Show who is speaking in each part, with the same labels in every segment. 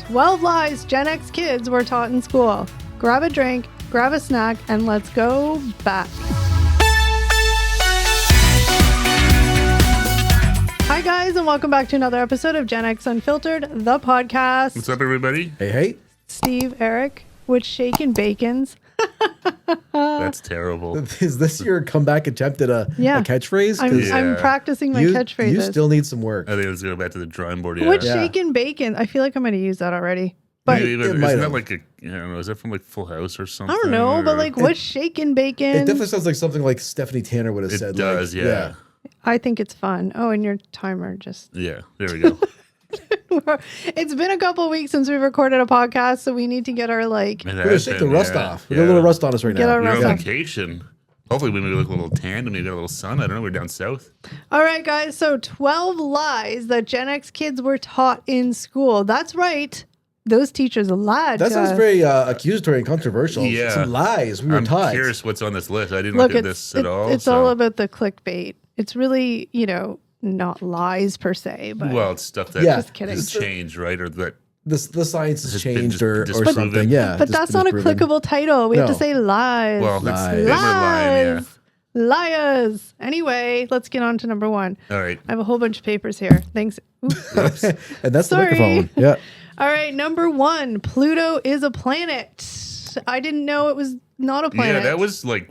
Speaker 1: 12 lies Gen X kids were taught in school. Grab a drink, grab a snack, and let's go back. Hi guys, and welcome back to another episode of Gen X Unfiltered, the podcast.
Speaker 2: What's up, everybody?
Speaker 3: Hey.
Speaker 1: Steve, Eric, with shaken bacons.
Speaker 2: That's terrible.
Speaker 3: Is this your comeback attempt at a catchphrase?
Speaker 1: I'm practicing my catchphrases.
Speaker 3: You still need some work.
Speaker 2: I think let's go back to the drawing board.
Speaker 1: With shaken bacon. I feel like I'm going to use that already. But
Speaker 2: isn't that like I don't know, is that from like Full House or something?
Speaker 1: I don't know, but like what's shaken bacon?
Speaker 3: It definitely sounds like something like Stephanie Tanner would have said.
Speaker 2: It does,
Speaker 3: like,
Speaker 2: yeah.
Speaker 1: I think it's fun. Oh, and your timer just...
Speaker 2: Yeah, there we go.
Speaker 1: It's been a couple weeks since we recorded a podcast, so we need to get our like...
Speaker 3: We're going to shake the rust off. We got a little rust on us right now.
Speaker 1: Our rust
Speaker 2: We're on
Speaker 1: off.
Speaker 2: vacation. Hopefully we maybe look a little tan and maybe got a little sun. I don't know. We're down south.
Speaker 1: All right, guys. So 12 lies that Gen X kids were taught in school. That's right. Those teachers lied.
Speaker 3: That sounds very accusatory and controversial.
Speaker 2: Yeah.
Speaker 3: Some lies we were taught.
Speaker 2: I'm curious what's on this list. I didn't look at this at all.
Speaker 1: It's all about the clickbait. It's really, not lies per se, but
Speaker 2: well, it's stuff that
Speaker 1: just kidding.
Speaker 2: has changed, right? Or that
Speaker 3: the science has changed or
Speaker 2: disproven.
Speaker 3: something. Yeah,
Speaker 1: but that's not a clickable title. We have to say lies.
Speaker 2: Well,
Speaker 3: lies.
Speaker 1: Lies. Liars. Anyway, let's get on to number one.
Speaker 2: All right.
Speaker 1: I have a whole bunch of papers here. Thanks. Oops.
Speaker 3: And that's
Speaker 1: Sorry.
Speaker 3: the microphone. Yeah.
Speaker 1: All right, number one, Pluto is a planet. I didn't know it was not a planet.
Speaker 2: Yeah, that was like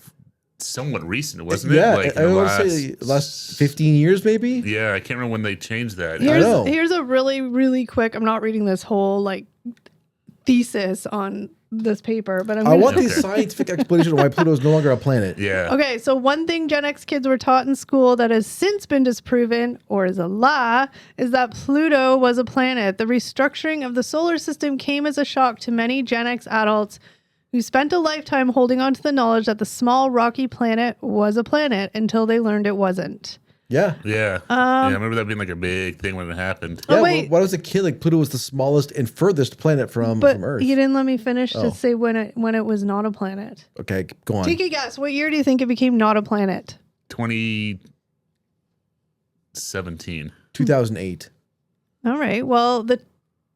Speaker 2: somewhat recent, wasn't it?
Speaker 3: Yeah,
Speaker 2: like
Speaker 3: I want to say last 15 years maybe.
Speaker 2: Yeah, I can't remember when they changed that.
Speaker 1: Here's a really, really quick, I'm not reading this whole like thesis on this paper, but
Speaker 3: I want the scientific explanation of why Pluto is no longer a planet.
Speaker 2: Yeah.
Speaker 1: Okay, so one thing Gen X kids were taught in school that has since been disproven, or is a lie, is that Pluto was a planet. The restructuring of the solar system came as a shock to many Gen X adults who spent a lifetime holding on to the knowledge that the small rocky planet was a planet until they learned it wasn't.
Speaker 3: Yeah.
Speaker 2: Yeah. I remember that being like a big thing when it happened.
Speaker 3: Yeah,
Speaker 1: wait.
Speaker 3: When I was a kid, like Pluto was the smallest and furthest planet from Earth.
Speaker 1: You didn't let me finish to say when it was not a planet.
Speaker 3: Okay, go on.
Speaker 1: Take a guess. What year do you think it became not a planet?
Speaker 2: 2017.
Speaker 3: 2008.
Speaker 1: All right. Well, the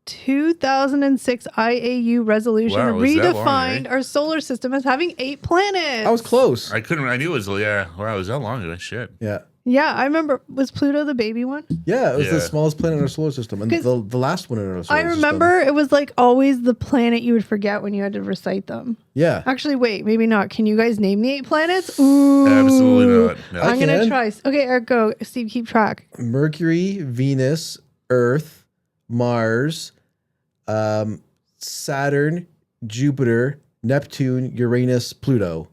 Speaker 1: 2006 IAU resolution redefined our solar system as having 8 planets.
Speaker 3: I was close.
Speaker 2: I knew it was, wow, it was that long ago. Shit.
Speaker 3: Yeah.
Speaker 1: Yeah, I remember. Was Pluto the baby one?
Speaker 3: Yeah, it was the smallest planet in our solar system and the last one in our solar system.
Speaker 1: I remember it was like always the planet you would forget when you had to recite them.
Speaker 3: Yeah.
Speaker 1: Actually, wait, maybe not. Can you guys name the 8 planets? Ooh.
Speaker 2: Absolutely not. No.
Speaker 1: I'm going to try. Okay, Eric, go. Steve, keep track.
Speaker 3: Mercury, Venus, Earth, Mars, Saturn, Jupiter, Neptune, Uranus, Pluto.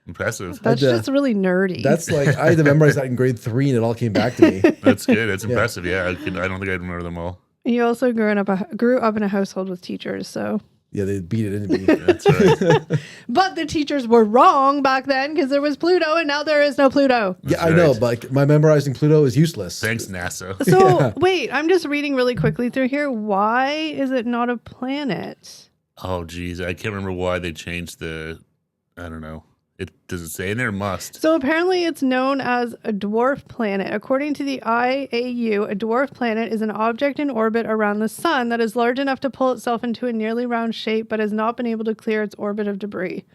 Speaker 2: Impressive.
Speaker 1: That's just really nerdy.
Speaker 3: That's like, I had to memorize that in grade 3 and it all came back to me.
Speaker 2: That's good. That's impressive. Yeah, I don't think I'd remember them all.
Speaker 1: You also grew up in a household with teachers, so.
Speaker 3: Yeah, they beat it into me.
Speaker 2: That's right.
Speaker 1: But the teachers were wrong back then because there was Pluto and now there is no Pluto.
Speaker 3: Yeah, I know, but like, my memorizing Pluto is useless.
Speaker 2: Thanks, NASA.
Speaker 1: So wait, I'm just reading really quickly through here. Why is it not a planet?
Speaker 2: Oh, geez. I can't remember why they changed I don't know. It doesn't say in there. Must.
Speaker 1: So apparently it's known as a dwarf planet. According to the IAU, a dwarf planet is an object in orbit around the sun that is large enough to pull itself into a nearly round shape but has not been able to clear its orbit of debris.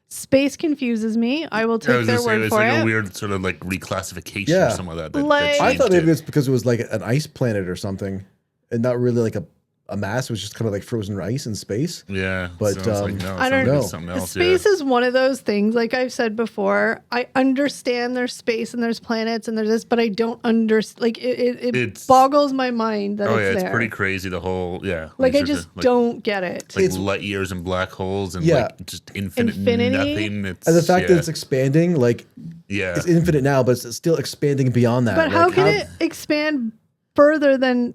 Speaker 1: Space confuses me. I will take their word for it.
Speaker 2: It's like a weird sort of like reclassification or something like that.
Speaker 1: I
Speaker 3: thought maybe it's because it was like an ice planet or something and not really like a mass. It was just kind of like frozen ice in space.
Speaker 2: Yeah.
Speaker 3: But
Speaker 2: like, no,
Speaker 1: I don't know.
Speaker 2: Something else,
Speaker 1: space is one of those things, like I've said before, I understand there's space and there's planets and there's this, but I don't understand. Like it boggles my mind that it's there.
Speaker 2: It's pretty crazy. The whole,
Speaker 1: Like I just don't get it.
Speaker 2: Like light years and black holes and like just infinity. Nothing.
Speaker 3: And the fact that it's expanding, like it's infinite now, but it's still expanding beyond that.
Speaker 1: But how can it expand further than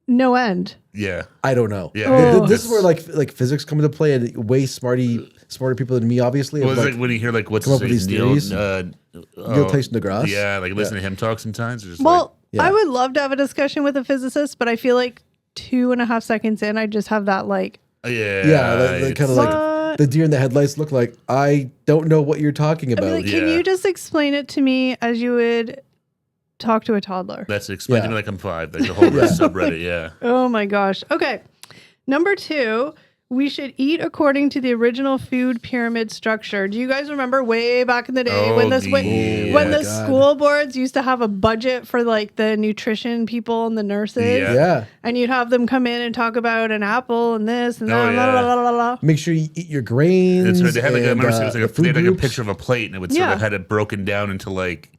Speaker 1: no end?
Speaker 2: Yeah,
Speaker 3: I don't know.
Speaker 2: Yeah,
Speaker 3: this is where like physics come into play, and way smarter people than me, obviously.
Speaker 2: Well, it's like when you hear like what's
Speaker 3: come up with these theories.
Speaker 2: Neil
Speaker 3: Tyson deGrasse.
Speaker 2: Yeah, like listen to him talk sometimes. Just
Speaker 1: I would love to have a discussion with a physicist, but I feel like 2.5 seconds in, I just have that like.
Speaker 3: Kind of like the deer in the headlights look like. I don't know what you're talking about.
Speaker 1: Can you just explain it to me as you would talk to a toddler.
Speaker 2: That's explained to me like I'm 5. Like the whole subreddit, yeah.
Speaker 1: Oh my gosh. Okay. Number 2, we should eat according to the original food pyramid structure. Do you guys remember way back in the day when the school boards used to have a budget for like the nutrition people and the nurses?
Speaker 3: Yeah.
Speaker 1: And you'd have them come in and talk about an apple and this and that. Blah, blah, blah, blah, blah.
Speaker 3: Make sure you eat your grains.
Speaker 2: That's right. They had like, I remember it was
Speaker 3: the
Speaker 2: like
Speaker 3: food
Speaker 2: they had like a
Speaker 3: groups.
Speaker 2: picture of a plate, and it would sort of had it broken down into like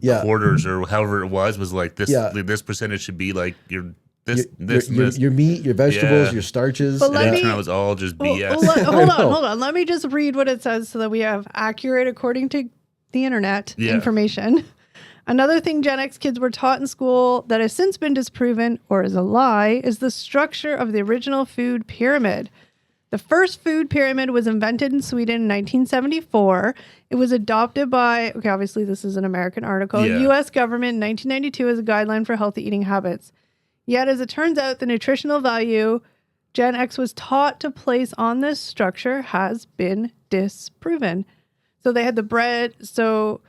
Speaker 2: quarters or however it was like this. This percentage should be like your
Speaker 3: meat, your vegetables, your starches.
Speaker 1: But
Speaker 2: and it was all just BS.
Speaker 1: Hold on. Let me just read what it says so that we have accurate, according to the internet, information. Another thing Gen X kids were taught in school that has since been disproven or is a lie is the structure of the original food pyramid. The first food pyramid was invented in Sweden in 1974. It was adopted by, obviously this is an American article, U.S. government in 1992 as a guideline for healthy eating habits. Yet, as it turns out, the nutritional value Gen X was taught to place on this structure has been disproven. So they had the bread. So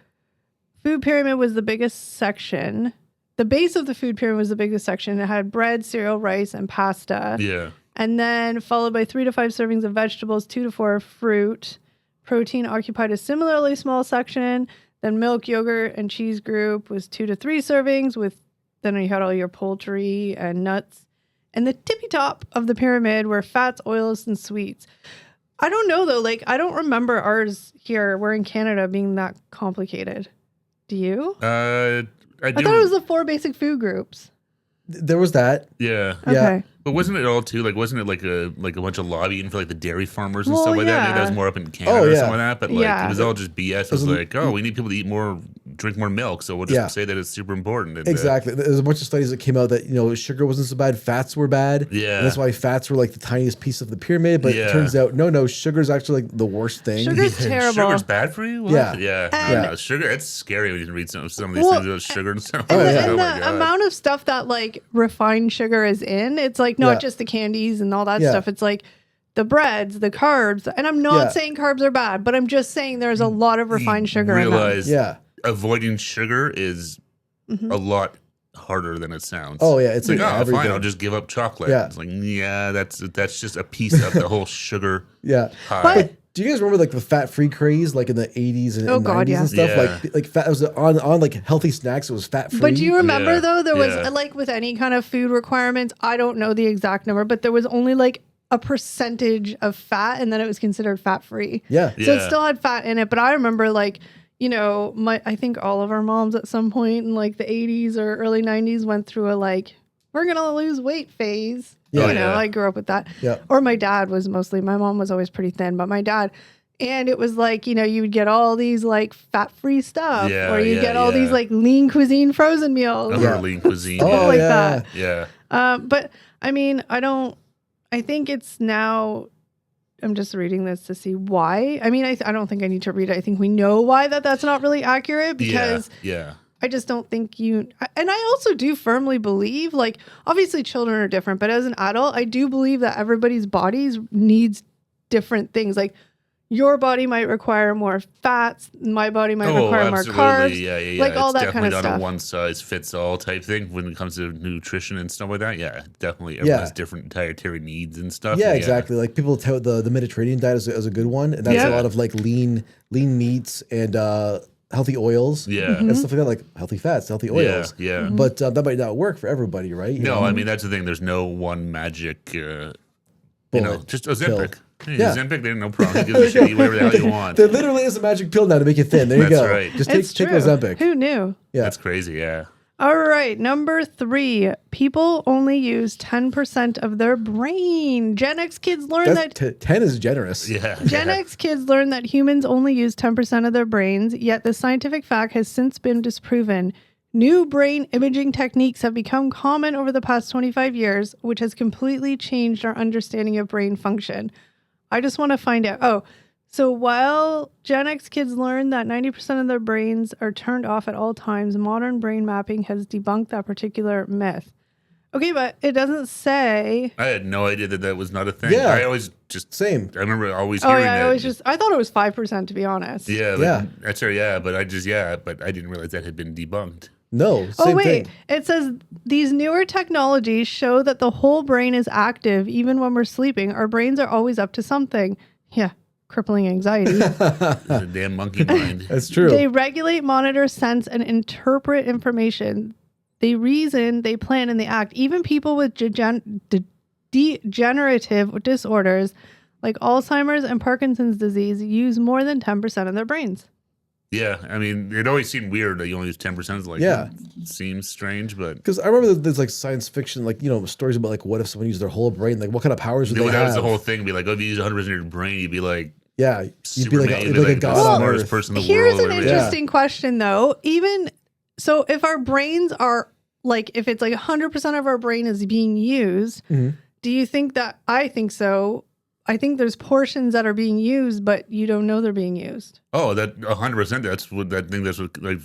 Speaker 1: food pyramid was the biggest section. The base of the food pyramid was the biggest section. It had bread, cereal, rice, and pasta.
Speaker 2: Yeah.
Speaker 1: And then followed by 3 to 5 servings of vegetables, 2 to 4 of fruit. Protein occupied a similarly small section. Then milk, yogurt, and cheese group was 2 to 3 servings with then you had all your poultry and nuts. And the tippy top of the pyramid were fats, oils, and sweets. I don't know, though. Like, I don't remember ours here. We're in Canada being that complicated. Do you?
Speaker 2: I
Speaker 1: thought it was the 4 basic food groups.
Speaker 3: There was that.
Speaker 2: Yeah.
Speaker 1: Okay.
Speaker 2: But wasn't it all too wasn't it like a bunch of lobbying for like the dairy farmers and stuff like that? Maybe that was more up in Canada or something like that. But like it was all just BS. It was like, we need people to eat more, drink more milk, so we'll just say that it's super important. And,
Speaker 3: exactly. There's a bunch of studies that came out that sugar wasn't so bad, fats were bad.
Speaker 2: Yeah.
Speaker 3: And that's why fats were like the tiniest piece of the pyramid. But it turns out no, sugar's actually like the worst thing.
Speaker 1: Sugar's terrible.
Speaker 2: Sugar's bad for you? What?
Speaker 3: Yeah.
Speaker 2: Sugar, it's scary when you read some of these things about sugar and stuff.
Speaker 1: And the amount of stuff that like refined sugar is in, it's like not just the candies and all that stuff. It's like the breads, the carbs. And I'm not saying carbs are bad, but I'm just saying there's a lot of refined sugar in them.
Speaker 2: Avoiding sugar is a lot harder than it sounds.
Speaker 3: Oh yeah, it's
Speaker 2: like fine, I'll just give up chocolate. Yeah. It's like that's just a piece of the whole sugar. High.
Speaker 1: But
Speaker 3: do you guys remember like the fat-free craze, like in the 80s and 90s and stuff?
Speaker 2: Yeah.
Speaker 3: Like fat was on like healthy snacks. It was fat-free.
Speaker 1: But do you remember though? There was like with any kind of food requirements. I don't know the exact number, but there was only like a percentage of fat, and then it was considered fat-free.
Speaker 3: Yeah.
Speaker 1: So it still had fat in it. But I remember like I think all of our moms at some point in like the 80s or early 90s went through a like, we're gonna lose weight phase.
Speaker 3: Yeah.
Speaker 1: I grew up with that.
Speaker 3: Yeah.
Speaker 1: Or my dad was mostly, my mom was always pretty thin, but my dad, and it was like, you would get all these like fat-free stuff, or you get all these like lean cuisine frozen meals.
Speaker 2: Lean cuisine.
Speaker 1: Like that.
Speaker 2: Yeah.
Speaker 1: But I mean, I think it's now, I'm just reading this to see why. I mean, I don't think I need to read it. I think we know why that's not really accurate because I just don't think and I also do firmly believe, like, obviously children are different, but as an adult, I do believe that everybody's bodies needs different things. Like, your body might require more fats, my body might require more carbs.
Speaker 2: Yeah.
Speaker 1: Like all
Speaker 2: it's
Speaker 1: that kind of
Speaker 2: definitely
Speaker 1: stuff.
Speaker 2: not a one size fits all type thing when it comes to nutrition and stuff like that. Yeah, definitely. Everyone has different dietary needs and stuff.
Speaker 3: Yeah, exactly. Like people tell the Mediterranean diet is a good one, and that's a lot of like lean meats and healthy oils, and stuff like that, like healthy fats, healthy oils.
Speaker 2: Yeah.
Speaker 3: But that might not work for everybody, right?
Speaker 2: I mean that's the thing. There's no one magic, just Ozempic. Ozempic, there's no problem. You can just eat whatever the hell you want.
Speaker 3: There literally is a magic pill now to make you thin. There you go.
Speaker 2: Right.
Speaker 3: Just take Ozempic.
Speaker 1: Who knew?
Speaker 3: Yeah,
Speaker 2: that's crazy. Yeah.
Speaker 1: All right, number 3. People only use 10% of their brain. Gen X kids learn that
Speaker 3: 10 is generous.
Speaker 2: Yeah.
Speaker 1: Gen X kids learn that humans only use 10% of their brains, yet the scientific fact has since been disproven. New brain imaging techniques have become common over the past 25 years, which has completely changed our understanding of brain function. I just want to find out. So while Gen X kids learn that 90% of their brains are turned off at all times, modern brain mapping has debunked that particular myth. Okay, but it doesn't say.
Speaker 2: I had no idea that was not a thing.
Speaker 3: Yeah.
Speaker 2: I always just
Speaker 3: same.
Speaker 2: I remember always hearing that.
Speaker 1: I thought it was 5%, to be honest.
Speaker 2: Yeah, that's right. Yeah, but I didn't realize that had been debunked.
Speaker 3: No. Same thing.
Speaker 1: It says these newer technologies show that the whole brain is active even when we're sleeping. Our brains are always up to something. Yeah. Crippling anxiety.
Speaker 2: It's a damn monkey mind.
Speaker 3: That's true.
Speaker 1: They regulate, monitor, sense, and interpret information. They reason, they plan, and they act. Even people with degenerative disorders like Alzheimer's and Parkinson's disease use more than 10% of their brains.
Speaker 2: Yeah, I mean, it always seemed weird that you only use 10%. Like,
Speaker 3: yeah,
Speaker 2: it seems strange, but
Speaker 3: because I remember there's like science fiction, like stories about like what if someone used their whole brain, like what kind of powers would they have? That was
Speaker 2: the whole thing. Be like, oh, if you use 100% of your brain, you'd be like,
Speaker 3: yeah, you'd be like a god
Speaker 2: the
Speaker 3: on
Speaker 2: smartest
Speaker 3: Earth.
Speaker 2: person in the
Speaker 1: Here's
Speaker 2: world.
Speaker 1: Here's an interesting question, though. Even so, if our brains are like, if it's like 100% of our brain is being used, do you think that? I think so. I think there's portions that are being used, but you don't know they're being used.
Speaker 2: Oh, that 100%. That's what I think. That's what like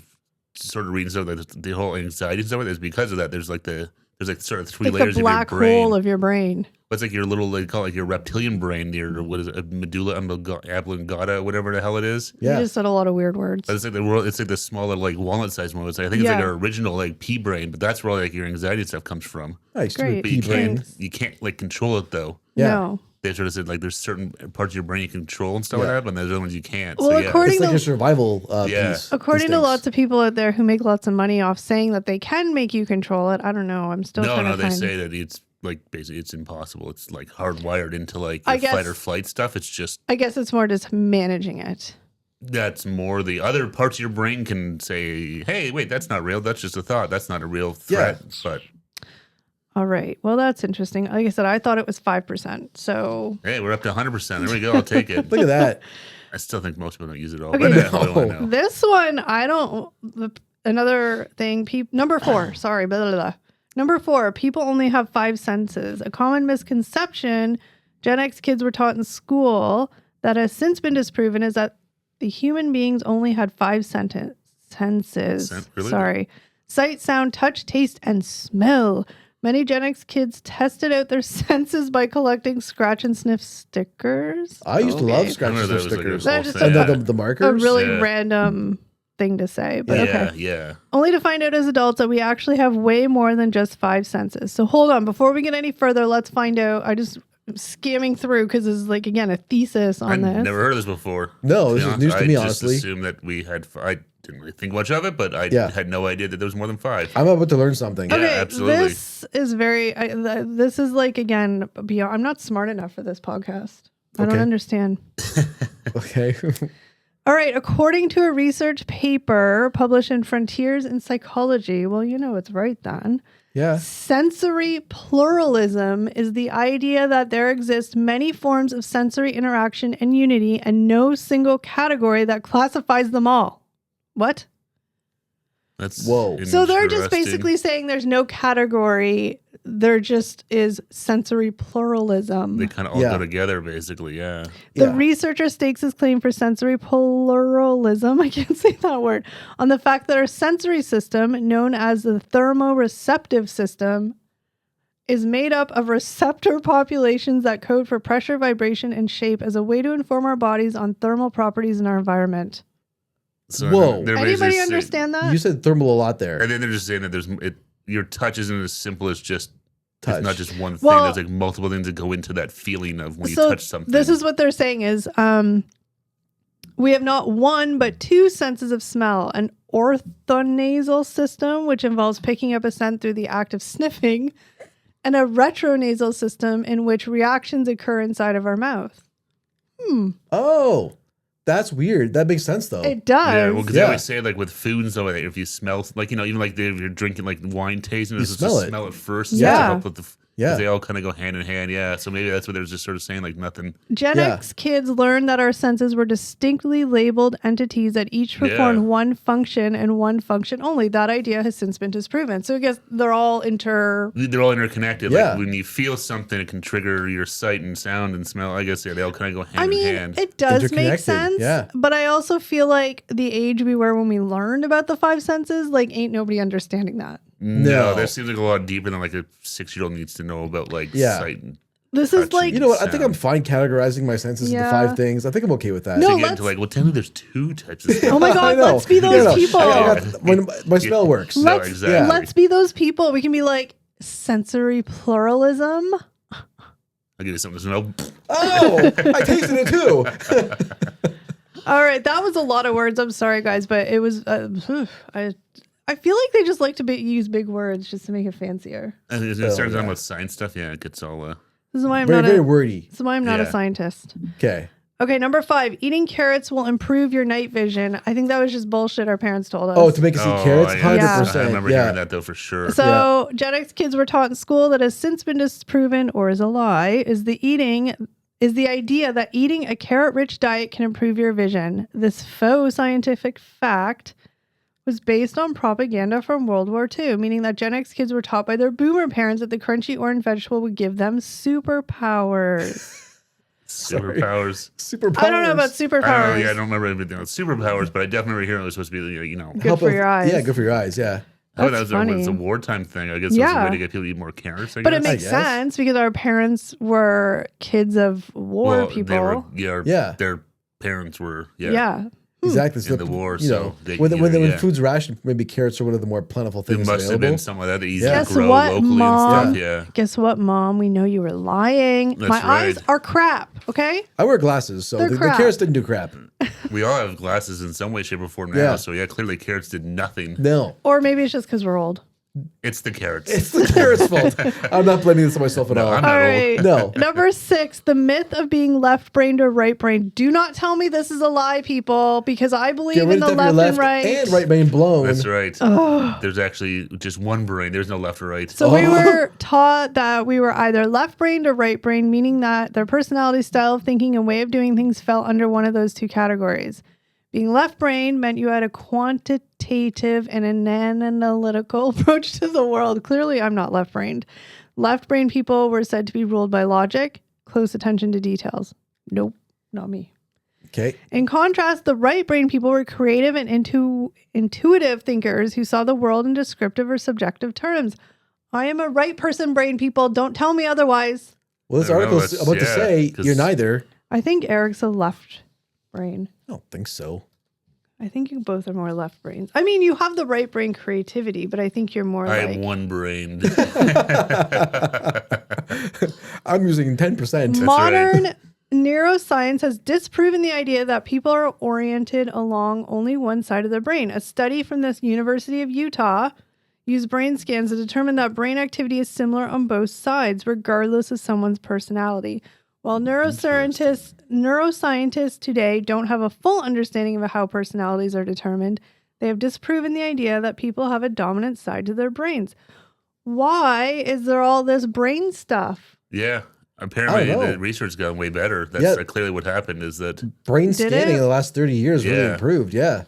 Speaker 2: sort of reading stuff. That the whole anxiety and stuff is because of that. There's like sort of three layers
Speaker 1: the black
Speaker 2: of your brain.
Speaker 1: hole of your brain.
Speaker 2: It's like your little, they call it like your reptilian brain, your what is it, medulla oblongata, whatever the hell it is.
Speaker 1: Yeah, you just said a lot of weird words.
Speaker 2: But it's like it's like the smaller like walnut-sized one. It's like, I think it's like our original like pea brain, but that's where all like your anxiety stuff comes from.
Speaker 3: Nice,
Speaker 1: great.
Speaker 2: But you can't like control it though.
Speaker 3: Yeah.
Speaker 1: No.
Speaker 2: They sort of said like there's certain parts of your brain you can control and stuff like that, but there's other ones you can't.
Speaker 1: Well,
Speaker 2: so,
Speaker 3: it's like a survival piece.
Speaker 1: According to lots of people out there who make lots of money off saying that they can make you control it, I don't know. I'm still trying to find...
Speaker 2: they say that it's like basically it's impossible. It's like hardwired into like your fight or flight stuff. It's just...
Speaker 1: I guess it's more just managing it.
Speaker 2: That's more the other parts of your brain can say, hey, wait, that's not real. That's just a thought. That's not a real threat. Yeah. But...
Speaker 1: All right. Well, that's interesting. Like I said, I thought it was 5%. So
Speaker 2: hey, we're up to 100%. There we go. I'll take it.
Speaker 3: Look at that.
Speaker 2: I still think most people don't use it all.
Speaker 1: Okay.
Speaker 2: But
Speaker 1: this one, I don't. Another thing. Number 4. Sorry. Blah, blah, blah. Number 4. People only have 5 senses. A common misconception Gen X kids were taught in school that has since been disproven is that the human beings only had 5 senses.
Speaker 2: Really?
Speaker 1: Sorry. Sight, sound, touch, taste, and smell. Many Gen X kids tested out their senses by collecting scratch and sniff stickers.
Speaker 3: I used to love scratch and sniff stickers. The markers?
Speaker 1: A really random thing to say. But
Speaker 2: yeah.
Speaker 1: Only to find out as adults that we actually have way more than just 5 senses. So hold on. Before we get any further, let's find out. I just skimming through because this is like, again, a thesis on this.
Speaker 2: I've never heard of this before.
Speaker 3: No, this is news to me, honestly.
Speaker 2: I just assumed that we had... I didn't really think much of it, but I had no idea that there was more than 5.
Speaker 3: I'm about to learn something.
Speaker 1: Okay,
Speaker 2: yeah, absolutely.
Speaker 1: This is very... this is like, again, beyond... I'm not smart enough for this podcast. I don't understand.
Speaker 3: Okay.
Speaker 1: All right. According to a research paper published in Frontiers in Psychology, well, it's right then.
Speaker 3: Yeah.
Speaker 1: Sensory pluralism is the idea that there exist many forms of sensory interaction and unity and no single category that classifies them all. What?
Speaker 2: That's
Speaker 1: So they're just basically saying there's no category. There just is sensory pluralism.
Speaker 2: They kind of all go together, basically,
Speaker 1: The researcher stakes his claim for sensory pluralism, I can't say that word, on the fact that our sensory system, known as the thermoreceptive system, is made up of receptor populations that code for pressure, vibration, and shape as a way to inform our bodies on thermal properties in our environment.
Speaker 2: So
Speaker 3: whoa.
Speaker 1: Anybody understand that?
Speaker 3: You said thermal a lot there.
Speaker 2: And then they're just saying that your touch isn't as simple as just touch. It's not just one thing.
Speaker 1: Well,
Speaker 2: there's like multiple things that go into that feeling of when you touch something.
Speaker 1: This is what they're saying is we have not 1 but 2 senses of smell. An orthonasal system, which involves picking up a scent through the act of sniffing, and a retronasal system in which reactions occur inside of our mouth.
Speaker 3: Oh. That's weird. That makes sense, though.
Speaker 1: It does.
Speaker 2: Yeah, well, because they always say, like, with food and stuff like that, if you smell, like, even like if you're drinking, like, wine tasting, it's just smell it first.
Speaker 1: Yeah.
Speaker 2: To help with the, they all kind of go hand in hand. Yeah. So maybe that's what they're just sort of saying, like, nothing.
Speaker 1: Gen X kids learned that our senses were distinctly labeled entities that each performed one function and one function only. That idea has since been disproven. So I guess they're all
Speaker 2: interconnected. Yeah. Like, when you feel something, it can trigger your sight and sound and smell. I guess, they all kind of go hand in hand.
Speaker 1: It does make sense. Yeah. But I also feel like the age we were when we learned about the 5 senses, like, ain't nobody understanding that.
Speaker 2: No, that seems like a lot deeper than like a 6-year-old needs to know about like sight and
Speaker 1: This is like,
Speaker 3: you know what? I think I'm fine categorizing my senses into 5 things. I think I'm okay with that.
Speaker 1: No,
Speaker 2: to get into like, well, tell me there's 2 types of
Speaker 1: Oh my God, let's be those people.
Speaker 3: When my smell works.
Speaker 2: Exactly.
Speaker 1: Let's be those people. We can be like sensory pluralism.
Speaker 2: I'll give you something to smell.
Speaker 3: Oh, I tasted it too.
Speaker 1: All right, that was a lot of words. I'm sorry, guys, but it was. I feel like they just like to use big words just to make it fancier.
Speaker 2: And it starts talking about science stuff. Yeah, it gets all.
Speaker 1: This is why I'm
Speaker 3: very wordy.
Speaker 1: This is why I'm not a scientist. Okay, number 5. Eating carrots will improve your night vision. I think that was just bullshit our parents told us.
Speaker 3: Oh, to make us eat carrots? 100%.
Speaker 2: I remember hearing that, though, for sure.
Speaker 1: So, Gen X kids were taught in school that has since been disproven, or is a lie, is the idea that eating a carrot-rich diet can improve your vision. This faux scientific fact was based on propaganda from World War II, meaning that Gen X kids were taught by their boomer parents that the crunchy orange vegetable would give them superpowers.
Speaker 2: Superpowers.
Speaker 1: I don't know about superpowers.
Speaker 2: I don't remember anything about superpowers, but I definitely remember hearing it was supposed to be,
Speaker 1: good for your eyes.
Speaker 3: Yeah, good for your eyes. Yeah.
Speaker 1: That's funny.
Speaker 2: It's a wartime thing. I guess it was a way to get people to eat more carrots.
Speaker 1: But it makes sense because our parents were kids of war people.
Speaker 2: Their parents were. Yeah.
Speaker 3: Exactly.
Speaker 2: In the war,
Speaker 3: when food's rationed, maybe carrots are one of the more plentiful things available. It must have been
Speaker 2: something like that easy to grow locally and stuff.
Speaker 1: Guess what, Mom? We know you were lying. My eyes are crap, okay?
Speaker 3: I wear glasses, so the carrots didn't do crap.
Speaker 2: We all have glasses in some way, shape, or form now, so clearly carrots did nothing.
Speaker 3: No.
Speaker 1: Or maybe it's just because we're old.
Speaker 2: It's the carrots.
Speaker 3: It's the carrots' fault. I'm not blaming this on myself at all.
Speaker 2: I'm not old.
Speaker 3: No.
Speaker 1: Number 6, the myth of being left-brained or right-brained. Do not tell me this is a lie, people, because I believe in the left and right.
Speaker 3: And right brain blown.
Speaker 2: That's right. There's actually just one brain. There's no left or right.
Speaker 1: So we were taught that we were either left-brained or right-brained, meaning that their personality, style of thinking, and way of doing things fell under one of those 2 categories. Being left-brained meant you had a quantitative and an analytical approach to the world. Clearly, I'm not left-brained. Left-brained people were said to be ruled by logic, close attention to details. Nope, not me.
Speaker 3: Okay.
Speaker 1: In contrast, the right-brained people were creative and intuitive thinkers who saw the world in descriptive or subjective terms. I am a right person brain, people. Don't tell me otherwise.
Speaker 3: Well, this article is about to say you're neither.
Speaker 1: I think Eric's a left brain.
Speaker 3: I don't think so.
Speaker 1: I think you both are more left brains. I mean, you have the right brain creativity, but I think you're more
Speaker 2: I am one brained.
Speaker 3: I'm using 10%.
Speaker 1: Modern neuroscience has disproven the idea that people are oriented along only one side of their brain. A study from the University of Utah used brain scans to determine that brain activity is similar on both sides, regardless of someone's personality. While neuroscientists today don't have a full understanding of how personalities are determined, they have disproven the idea that people have a dominant side to their brains. Why is there all this brain stuff?
Speaker 2: Yeah. Apparently, the research got way better. That's clearly what happened is that...
Speaker 3: Brain scanning in the last 30 years really improved,
Speaker 2: Yeah.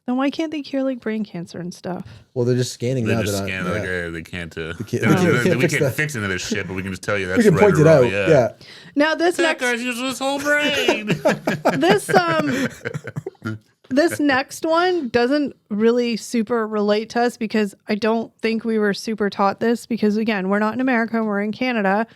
Speaker 1: Then why can't they cure like brain cancer and stuff?
Speaker 3: Well, they're just scanning now.
Speaker 2: They're just scanning. They can't. We can't fix any of this shit, but we can just tell you that's
Speaker 3: we can
Speaker 2: right
Speaker 3: point it out. Yeah.
Speaker 1: Now this
Speaker 2: guy's using his whole brain.
Speaker 1: This next one doesn't really super relate to us because I don't think we were super taught this because again we're not in America, we're in Canada.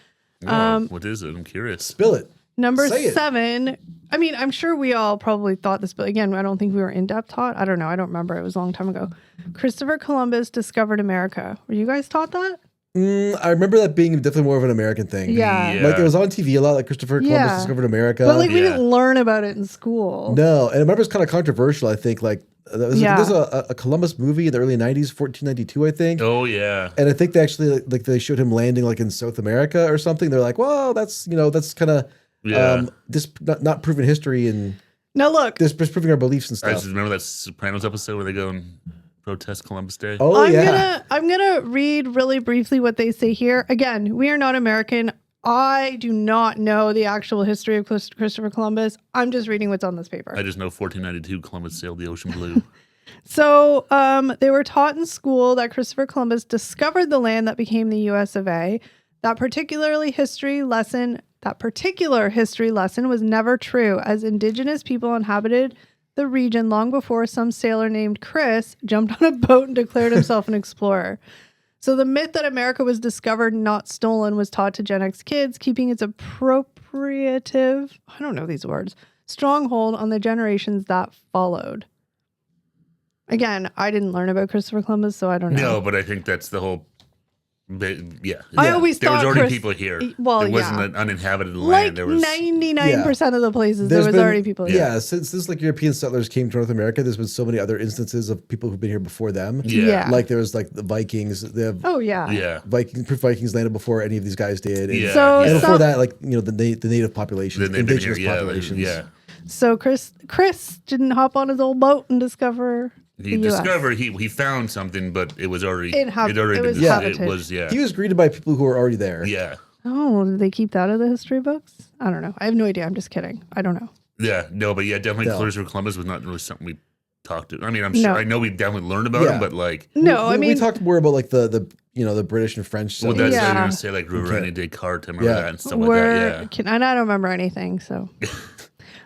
Speaker 2: What is it? I'm curious.
Speaker 3: Spill it.
Speaker 1: Number 7. I mean, I'm sure we all probably thought this, but again, I don't think we were in-depth taught. I don't know. I don't remember. It was a long time ago. Christopher Columbus discovered America. Were you guys taught that?
Speaker 3: I remember that being definitely more of an American thing.
Speaker 1: Yeah.
Speaker 3: Like it was on TV a lot, like Christopher Columbus discovered America.
Speaker 1: But like we didn't learn about it in school.
Speaker 3: No. And I remember it's kind of controversial, I think. Like there's a Columbus movie in the early 90s, 1492, I think.
Speaker 2: Oh, yeah.
Speaker 3: And I think they actually, like they showed him landing like in South America or something. They're like, well, that's kind of... not proven history and
Speaker 1: now look,
Speaker 3: disproving our beliefs and stuff.
Speaker 2: I just remember that Sopranos episode where they go and protest Columbus Day.
Speaker 3: Oh,
Speaker 1: I'm gonna read really briefly what they say here. Again, we are not American. I do not know the actual history of Christopher Columbus. I'm just reading what's on this paper.
Speaker 2: I just know 1492 Columbus sailed the ocean blue.
Speaker 1: So they were taught in school that Christopher Columbus discovered the land that became the U.S. of A. That particular history lesson was never true, as indigenous people inhabited the region long before some sailor named Chris jumped on a boat and declared himself an explorer. So the myth that America was discovered, not stolen, was taught to Gen X kids, keeping its appropriative, I don't know these words, stronghold on the generations that followed. Again, I didn't learn about Christopher Columbus, so I don't know.
Speaker 2: No, but I think that's the whole...
Speaker 1: I always
Speaker 2: there
Speaker 1: thought
Speaker 2: was already people here.
Speaker 1: Well,
Speaker 2: it wasn't an uninhabited land.
Speaker 1: Like
Speaker 2: there was
Speaker 1: 99% of the places there was already people here.
Speaker 3: Yeah, since like European settlers came to North America, there's been so many other instances of people who've been here before them.
Speaker 2: Yeah.
Speaker 3: Like there was like the Vikings. They have Vikings landed before any of these guys did. And, and before that, like the native populations, the indigenous populations.
Speaker 2: Yeah.
Speaker 1: So Chris didn't hop on his old boat and discover.
Speaker 2: He discovered he found something, but it was already
Speaker 1: habited.
Speaker 3: He was greeted by people who were already there.
Speaker 2: Yeah.
Speaker 1: Oh, did they keep that out of the history books? I don't know. I have no idea. I'm just kidding. I don't know.
Speaker 2: Yeah, no, but definitely Christopher Columbus was not really something we talked to. I mean, I'm sure I know we definitely learned about him, but like
Speaker 3: we talked more about like the British and French.
Speaker 2: Well, that's what I was going to say, like René Descartes, remember that and stuff like that.
Speaker 1: And I don't remember anything, so.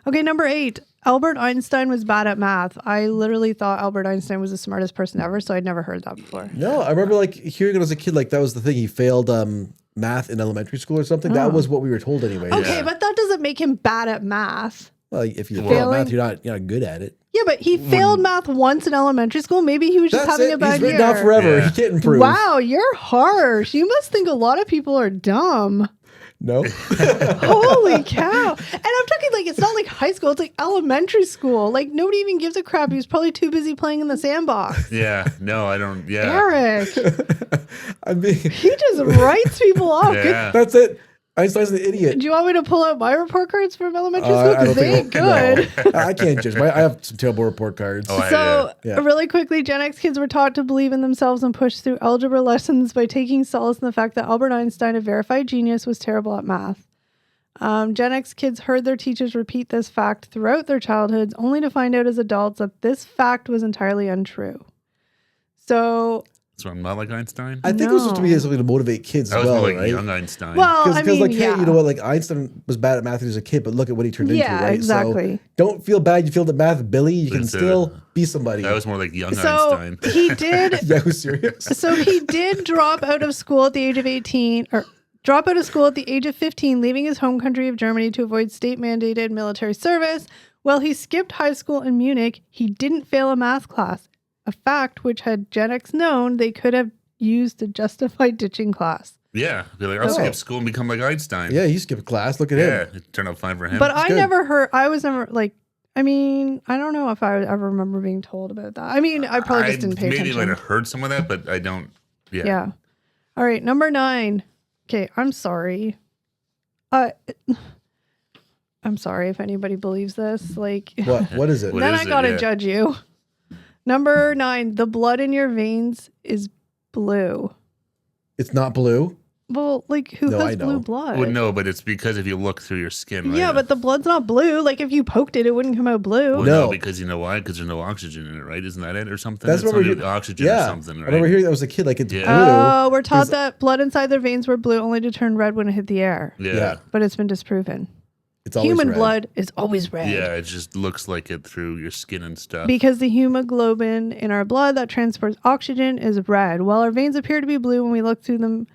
Speaker 1: Okay, number 8. Albert Einstein was bad at math. I literally thought Albert Einstein was the smartest person ever, so I'd never heard that before.
Speaker 3: No, I remember like hearing it as a kid, like that was the thing. He failed math in elementary school or something. That was what we were told anyway.
Speaker 1: Okay, but that doesn't make him bad at math.
Speaker 3: Well, if you fail math, you're not good at it.
Speaker 1: Yeah, but he failed math once in elementary school. Maybe he was just having a bad year.
Speaker 3: He's written off forever. Yeah. He can't improve.
Speaker 1: Wow, you're harsh. You must think a lot of people are dumb.
Speaker 3: No.
Speaker 1: Holy cow. And I'm talking like, it's not like high school, it's like elementary school. Like nobody even gives a crap. He was probably too busy playing in the sandbox.
Speaker 2: Yeah. No, I don't. Yeah.
Speaker 1: Eric.
Speaker 3: I mean,
Speaker 1: he just writes people off.
Speaker 2: Yeah.
Speaker 3: That's it. Einstein's an idiot.
Speaker 1: Do you want me to pull out my report cards from elementary school? Because they ain't good.
Speaker 3: No. I can't judge. I have some terrible report cards.
Speaker 1: Really quickly, Gen X kids were taught to believe in themselves and push through algebra lessons by taking solace in the fact that Albert Einstein, a verified genius, was terrible at math. Gen X kids heard their teachers repeat this fact throughout their childhoods, only to find out as adults that this fact was entirely untrue. So
Speaker 2: I'm not like Einstein.
Speaker 3: I think it was supposed to be something to motivate kids as well,
Speaker 2: like
Speaker 3: right?
Speaker 2: Young Einstein.
Speaker 1: Well,
Speaker 3: because like, hey, you know what? Like Einstein was bad at math when he was a kid, but look at what he turned into, right?
Speaker 1: Yeah, exactly.
Speaker 3: So don't feel bad. You failed at math, Billy. You can still be somebody.
Speaker 2: That was more like Young Einstein.
Speaker 1: He did.
Speaker 3: Yeah, who's serious?
Speaker 1: So he did drop out of school at the age of 18, or drop out of school at the age of 15, leaving his home country of Germany to avoid state-mandated military service. While he skipped high school in Munich, he didn't fail a math class, a fact which, had Gen X known, they could have used to justify ditching class.
Speaker 2: Yeah, be like, I'll skip school and become like Einstein.
Speaker 3: Yeah, he skipped class. Look at him.
Speaker 2: Yeah, it turned out fine for him.
Speaker 1: But I was never like, I mean, I don't know if I ever remember being told about that. I mean, I probably just didn't pay attention.
Speaker 2: Maybe I might have heard some of that, but I don't. Yeah.
Speaker 1: All right, number 9. Okay, I'm sorry. I'm sorry if anybody believes this. Like,
Speaker 3: what is it?
Speaker 1: Then I gotta judge you. Number 9. The blood in your veins is blue.
Speaker 3: It's not blue?
Speaker 1: Well, like, who has blue blood?
Speaker 2: Well, no, but it's because if you look through your skin, right?
Speaker 1: Yeah, but the blood's not blue. Like, if you poked it, it wouldn't come out blue.
Speaker 2: Well, no, because you know why? Because there's no oxygen in it, right? Isn't that it or something?
Speaker 3: That's what we're
Speaker 2: oxygen or something, right?
Speaker 3: I remember hearing that was a kid, like it's blue.
Speaker 1: Oh, we're taught that blood inside their veins were blue only to turn red when it hit the air.
Speaker 2: Yeah.
Speaker 1: But it's been disproven.
Speaker 3: It's always
Speaker 1: Human
Speaker 3: red.
Speaker 1: blood is always red.
Speaker 2: Yeah, it just looks like it through your skin and stuff.
Speaker 1: Because the hemoglobin in our blood that transports oxygen is red. While our veins appear to be blue when we look through them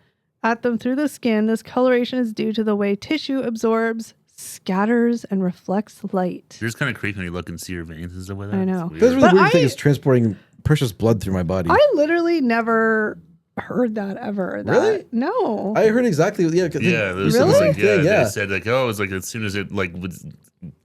Speaker 1: through the skin, this coloration is due to the way tissue absorbs, scatters, and reflects light.
Speaker 2: It's just kind of creepy when you look and see your veins and stuff like that.
Speaker 1: I know.
Speaker 3: That's really weird thing is transporting precious blood through my body.
Speaker 1: I literally never heard that ever.
Speaker 3: Really?
Speaker 1: No.
Speaker 3: I heard exactly. Yeah.
Speaker 1: Really?
Speaker 2: They said like, oh, it's like as soon as it like would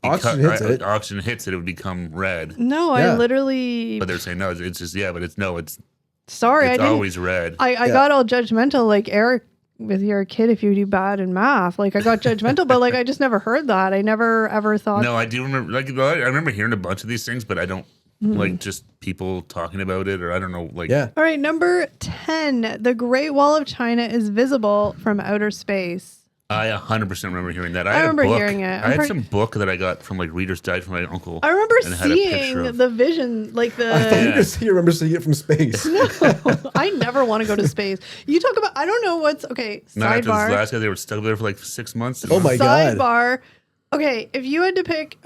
Speaker 2: oxygen hits it, it would become red.
Speaker 1: No, I literally.
Speaker 2: But they're saying no, it's just it's.
Speaker 1: Sorry,
Speaker 2: it's always red.
Speaker 1: I got all judgmental, like Eric. With you're a kid if you do bad in math, like I got judgmental, but like I just never heard that. I never ever thought.
Speaker 2: No, I do remember. Like I remember hearing a bunch of these things, but I don't like just people talking about it, or I don't know. Like
Speaker 1: All right, number 10. The Great Wall of China is visible from outer space.
Speaker 2: I 100% remember hearing that.
Speaker 1: I remember hearing it.
Speaker 2: I had some book that I got from like Reader's Guide from my uncle.
Speaker 1: I remember seeing the vision, like the.
Speaker 3: I thought you remember seeing it from space.
Speaker 1: No, I never want to go to space. You talk about. I don't know what's okay. Sidebar.
Speaker 2: Not after this last guy, they were stuck there for like 6 months.
Speaker 3: Oh my god.
Speaker 1: Sidebar. Okay, if you had to pick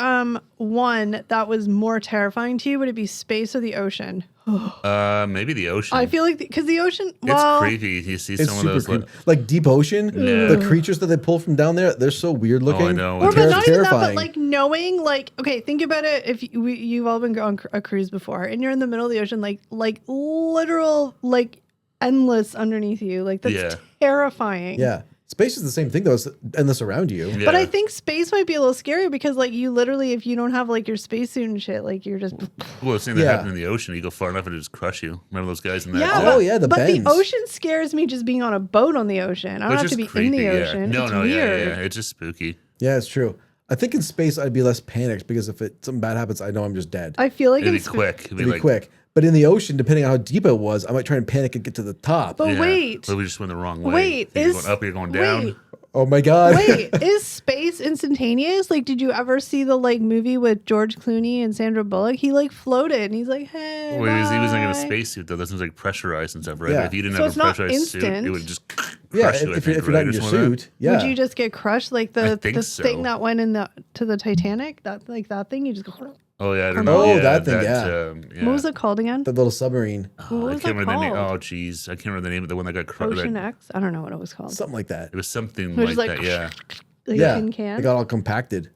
Speaker 1: one that was more terrifying to you, would it be space or the ocean?
Speaker 2: Maybe the ocean.
Speaker 1: I feel like because the ocean,
Speaker 2: it's creepy. You see some of those
Speaker 3: like deep ocean. The creatures that they pull from down there, they're so weird looking.
Speaker 2: Oh, I know.
Speaker 1: Or but not even that, but like knowing, like, okay, think about it. If you've all been on a cruise before, and you're in the middle of the ocean, like literal, like endless underneath you, like that's terrifying.
Speaker 3: Yeah. Space is the same thing though, it's endless around you.
Speaker 1: Yeah. But I think space might be a little scary because like you literally, if you don't have like your spacesuit and shit, like you're just.
Speaker 2: Well, it's thing that happened in the ocean. You go far enough and it just crush you. Remember those guys in that?
Speaker 1: Yeah,
Speaker 3: the
Speaker 1: but
Speaker 3: bends.
Speaker 1: the ocean scares me just being on a boat on the ocean. I don't have to be in the ocean.
Speaker 2: No,
Speaker 1: it's
Speaker 2: weird.
Speaker 1: Yeah,
Speaker 2: it's just spooky.
Speaker 3: Yeah, it's true. I think in space I'd be less panicked because if something bad happens, I know I'm just dead.
Speaker 1: I feel like
Speaker 2: it'd be quick.
Speaker 3: It'd be quick. But in the ocean, depending on how deep it was, I might try and panic and get to the top.
Speaker 1: But wait.
Speaker 2: But we just went the wrong way.
Speaker 1: Wait.
Speaker 2: You're going up, you're going down.
Speaker 1: Wait.
Speaker 3: Oh my God.
Speaker 1: Wait, is space instantaneous? Like, did you ever see the like movie with George Clooney and Sandra Bullock? He like floated and he's like, hey.
Speaker 2: Well, he was like in a spacesuit though. That seems like pressurized and stuff, right?
Speaker 3: Yeah.
Speaker 2: If you didn't have a pressurized suit, it would just crush you.
Speaker 3: If you're not in your suit,
Speaker 1: would you just get crushed like the thing that went to the Titanic? That thing you just go.
Speaker 2: Oh yeah, I don't know.
Speaker 3: Oh, that thing.
Speaker 1: What was it called again?
Speaker 3: The little submarine.
Speaker 2: I can't remember the name. Oh jeez, I can't remember the name of the one that got crushed.
Speaker 1: Ocean X. I don't know what it was called.
Speaker 3: Something like that.
Speaker 2: It was something like that. Yeah.
Speaker 3: They got all compacted.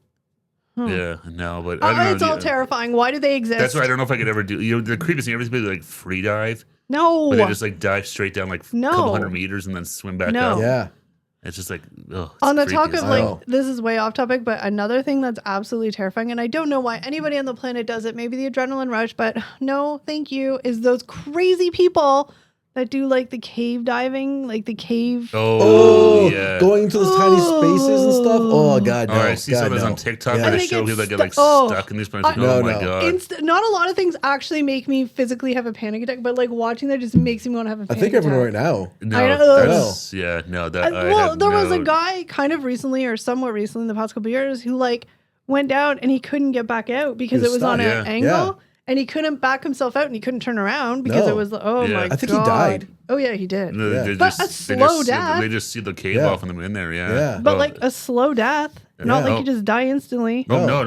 Speaker 2: Yeah, no, but I don't know.
Speaker 1: It's all terrifying. Why do they exist?
Speaker 2: That's why I don't know if I could ever do. You know, the creepiest thing, everybody's like free dive.
Speaker 1: No,
Speaker 2: but they just like dive straight down like a couple hundred meters and then swim back up.
Speaker 3: Yeah.
Speaker 2: It's just like,
Speaker 1: on the talk of like, this is way off topic, but another thing that's absolutely terrifying, and I don't know why anybody on the planet does it, maybe the adrenaline rush, but no, thank you, is those crazy people that do like the cave diving, like the cave.
Speaker 2: Oh yeah.
Speaker 3: Going into those tiny spaces and stuff. Oh God, no.
Speaker 2: I see some of those on TikTok where they show people that get like stuck in these places.
Speaker 3: Oh
Speaker 2: my God.
Speaker 1: Not a lot of things actually make me physically have a panic attack, but like watching that just makes me want to have a panic attack.
Speaker 3: I think everyone right now.
Speaker 1: There was a guy kind of recently or somewhat recently in the past couple of years who like went down and he couldn't get back out because it was on an angle. Yeah. And he couldn't back himself out and he couldn't turn around because it was, my God.
Speaker 3: I think he died.
Speaker 1: Oh, yeah, he did.
Speaker 2: But
Speaker 1: a slow death.
Speaker 2: They just see the cave off and them in there,
Speaker 1: But like a slow death. Not like you just die instantly.
Speaker 2: Oh, no.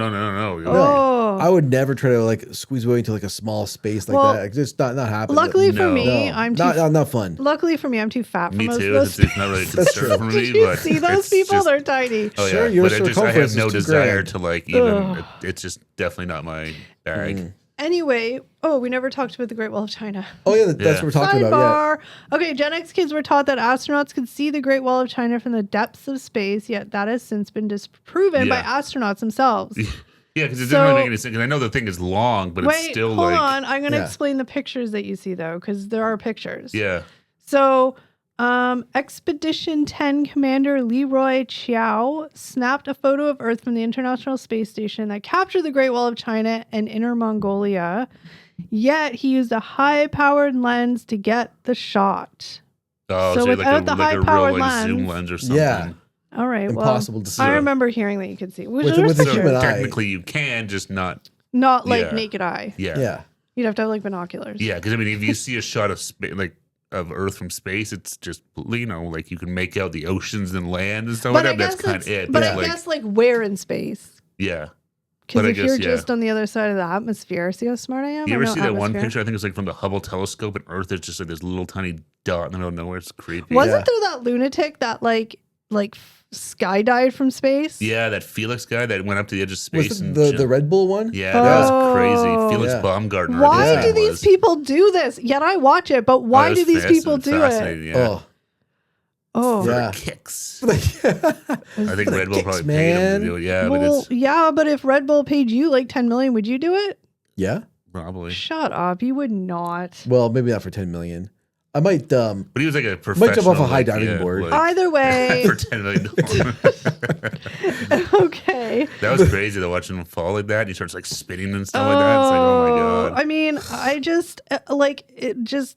Speaker 1: Oh.
Speaker 3: I would never try to like squeeze away into like a small space like that. It's just not happening.
Speaker 1: Luckily for me, I'm too
Speaker 3: not fun.
Speaker 1: Luckily for me, I'm too fat for
Speaker 2: me
Speaker 1: most
Speaker 2: too.
Speaker 1: of those.
Speaker 2: It's not really a concern for me.
Speaker 1: Did you see those people? They're tiny.
Speaker 2: Oh, yeah.
Speaker 3: Sure,
Speaker 2: but I have no desire to like even. It's just definitely not my bag.
Speaker 1: Anyway, we never talked about the Great Wall of China.
Speaker 3: Oh, yeah, that's what we're talking about.
Speaker 1: Yeah. Okay, Gen X kids were taught that astronauts could see the Great Wall of China from the depths of space, yet that has since been disproven by astronauts themselves.
Speaker 2: Yeah, because it didn't really make any sense. I know the thing is long, but it's still
Speaker 1: hold on. I'm going to explain the pictures that you see, though, because there are pictures.
Speaker 2: Yeah.
Speaker 1: So, Expedition 10 Commander Leroy Chiao snapped a photo of Earth from the International Space Station that captured the Great Wall of China and Inner Mongolia. Yet he used a high-powered lens to get the shot.
Speaker 2: Oh, so without the high-powered lens, zoom lens or something.
Speaker 3: Yeah.
Speaker 1: All right.
Speaker 3: Impossible to see.
Speaker 1: I remember hearing that you could see.
Speaker 3: With a human eye.
Speaker 2: Technically, you can, just not
Speaker 1: like naked eye.
Speaker 2: Yeah.
Speaker 1: You'd have to have like binoculars.
Speaker 2: Yeah, because I mean, if you see a shot of of Earth from space, it's just, like you can make out the oceans and land and stuff like that. That's kind of it.
Speaker 1: But I guess like where in space?
Speaker 2: Yeah.
Speaker 1: Because if you're just on the other side of the atmosphere, see how smart I am?
Speaker 2: You ever see that one picture? I think it's like from the Hubble telescope, and Earth is just like this little tiny dot in the middle of nowhere. It's creepy.
Speaker 1: Wasn't there that lunatic that like skydived from space?
Speaker 2: Yeah, that Felix guy that went up to the edge of space.
Speaker 3: Was the Red Bull one?
Speaker 2: Yeah, that was crazy. Felix Baumgartner.
Speaker 1: Why do these people do this? Yet I watch it, but why do these people do it?
Speaker 2: Yeah.
Speaker 1: Oh,
Speaker 2: for kicks. I think Red Bull probably paid him to do it. Yeah,
Speaker 1: but if Red Bull paid you like 10 million, would you do it?
Speaker 3: Yeah,
Speaker 2: probably.
Speaker 1: Shut up, you would not.
Speaker 3: Well, maybe not for 10 million. I might. But
Speaker 2: he was like a professional.
Speaker 3: Might jump off a high diving board.
Speaker 1: Either way,
Speaker 2: for $10 million.
Speaker 1: Okay.
Speaker 2: That was crazy to watch him fall like that. He starts like spinning and stuff like that. It's like, oh my God.
Speaker 1: I mean, I just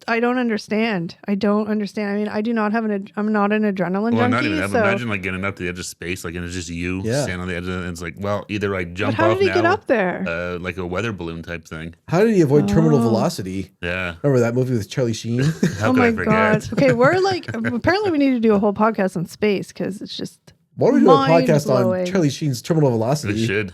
Speaker 1: I don't understand. I mean, I do not have I'm not an adrenaline junkie.
Speaker 2: Not even that. Imagine like getting up to the edge of space, like, and it's just you standing on the edge of it. And it's like, well, either I jump off now.
Speaker 1: How did he get up there?
Speaker 2: Like a weather balloon type thing.
Speaker 3: How did he avoid terminal velocity?
Speaker 2: Yeah.
Speaker 3: Remember that movie with Charlie Sheen?
Speaker 2: How could I forget?
Speaker 1: God. Okay, we're like, apparently we need to do a whole podcast on space because it's just
Speaker 3: why don't we do a podcast on Charlie Sheen's terminal velocity?
Speaker 2: We should.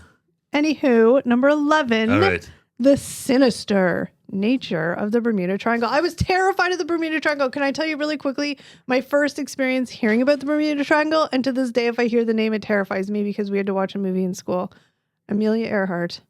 Speaker 1: Anywho, number 11.
Speaker 2: All right.
Speaker 1: the sinister nature of the Bermuda Triangle. I was terrified of the Bermuda Triangle. Can I tell you really quickly my first experience hearing about the Bermuda Triangle? And to this day, if I hear the name, it terrifies me because we had to watch a movie in school. Amelia Earhart.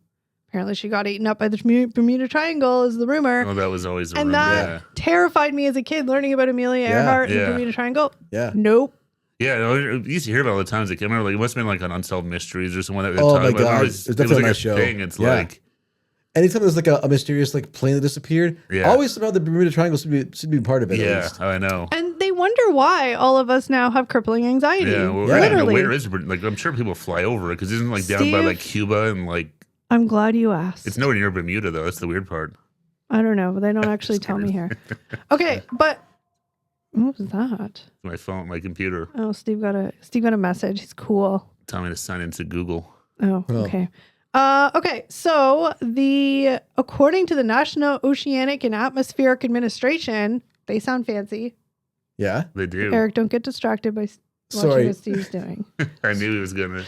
Speaker 1: Apparently she got eaten up by the Bermuda Triangle is the rumor.
Speaker 2: Oh, that was always a
Speaker 1: rumor. And that terrified me as a kid learning about Amelia Earhart and the Bermuda Triangle.
Speaker 3: Yeah.
Speaker 1: Nope.
Speaker 2: Yeah, I used to hear about it all the times. Like, I remember, like, it must have been like on Unsolved Mysteries or someone that
Speaker 3: oh my god, it's definitely
Speaker 2: like
Speaker 3: a show.
Speaker 2: Thing. It's like
Speaker 3: anytime there's like a mysterious like plane that disappeared, always somehow the Bermuda Triangle should be part of it.
Speaker 2: Yeah, I know.
Speaker 1: And they wonder why all of us now have crippling anxiety.
Speaker 2: Yeah, well,
Speaker 1: literally.
Speaker 2: Where is like? I'm sure people fly over it because isn't like down by like Cuba and like.
Speaker 1: I'm glad you asked.
Speaker 2: It's nowhere near Bermuda though. That's the weird part.
Speaker 1: I don't know. They don't actually tell me here. Okay, but. What was that?
Speaker 2: My phone, my computer.
Speaker 1: Oh, Steve got a message. He's cool.
Speaker 2: Tell me to sign into Google.
Speaker 1: Oh, okay. Okay, so according to the National Oceanic and Atmospheric Administration, they sound fancy.
Speaker 3: Yeah,
Speaker 2: they do.
Speaker 1: Eric, don't get distracted by watching what Steve's doing.
Speaker 2: I knew he was gonna.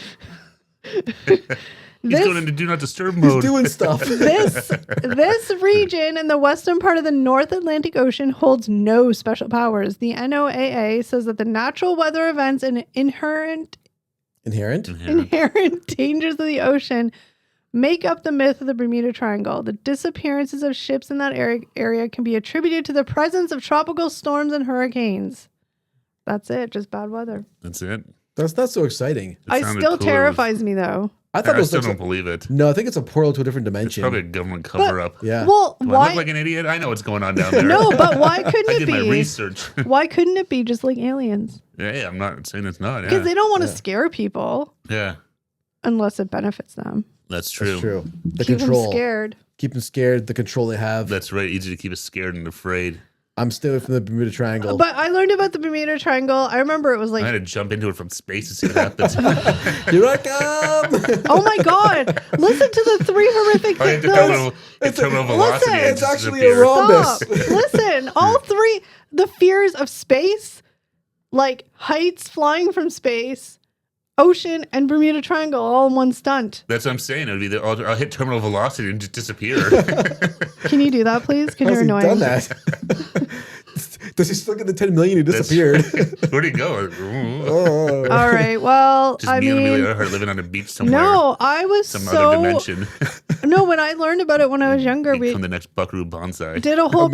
Speaker 2: He's going into do not disturb mode.
Speaker 3: He's doing stuff.
Speaker 1: This region in the western part of the North Atlantic Ocean holds no special powers. The NOAA says that the natural weather events and inherent dangers of the ocean make up the myth of the Bermuda Triangle. The disappearances of ships in that area can be attributed to the presence of tropical storms and hurricanes. That's it. Just bad weather.
Speaker 2: That's it.
Speaker 3: That's not so exciting.
Speaker 1: It still terrifies me though.
Speaker 3: I
Speaker 2: still don't believe it.
Speaker 3: No, I think it's a portal to a different dimension.
Speaker 2: It's probably a government cover-up.
Speaker 3: Yeah.
Speaker 1: Well,
Speaker 2: Do I look like an idiot? I know what's going on down there.
Speaker 1: No, but why couldn't it be?
Speaker 2: I did my research.
Speaker 1: Why couldn't it be just like aliens?
Speaker 2: Yeah, I'm not saying it's not.
Speaker 1: Because they don't want to scare people.
Speaker 2: Yeah.
Speaker 1: Unless it benefits them.
Speaker 2: That's true.
Speaker 3: That's true. The
Speaker 1: keep
Speaker 3: control.
Speaker 1: Them scared.
Speaker 3: Keep them scared. The control they have.
Speaker 2: That's right. Easy to keep us scared and afraid.
Speaker 3: I'm still from the Bermuda Triangle.
Speaker 1: But I learned about the Bermuda Triangle. I remember it was like...
Speaker 2: I had to jump into it from space to see what happens.
Speaker 3: Here I come!
Speaker 1: Oh my god! Listen to the 3 horrific things.
Speaker 2: Terminal velocity.
Speaker 3: It's actually a rhombus.
Speaker 1: Listen, all 3... The fears of space, like heights, flying from space, ocean, and Bermuda Triangle all in one stunt.
Speaker 2: That's what I'm saying. It would be I'll hit terminal velocity and just disappear.
Speaker 1: Can you do that, please? Because you're annoying.
Speaker 3: Done that? Does he still get the 10 million? He disappeared.
Speaker 2: Where'd he go?
Speaker 1: All right. Well,
Speaker 2: just me and Amelia Earhart living on a beach somewhere.
Speaker 1: No, I was
Speaker 2: some other dimension.
Speaker 1: No, when I learned about it when I was younger,
Speaker 2: we the next Buckaroo Bonsai.
Speaker 1: Did a whole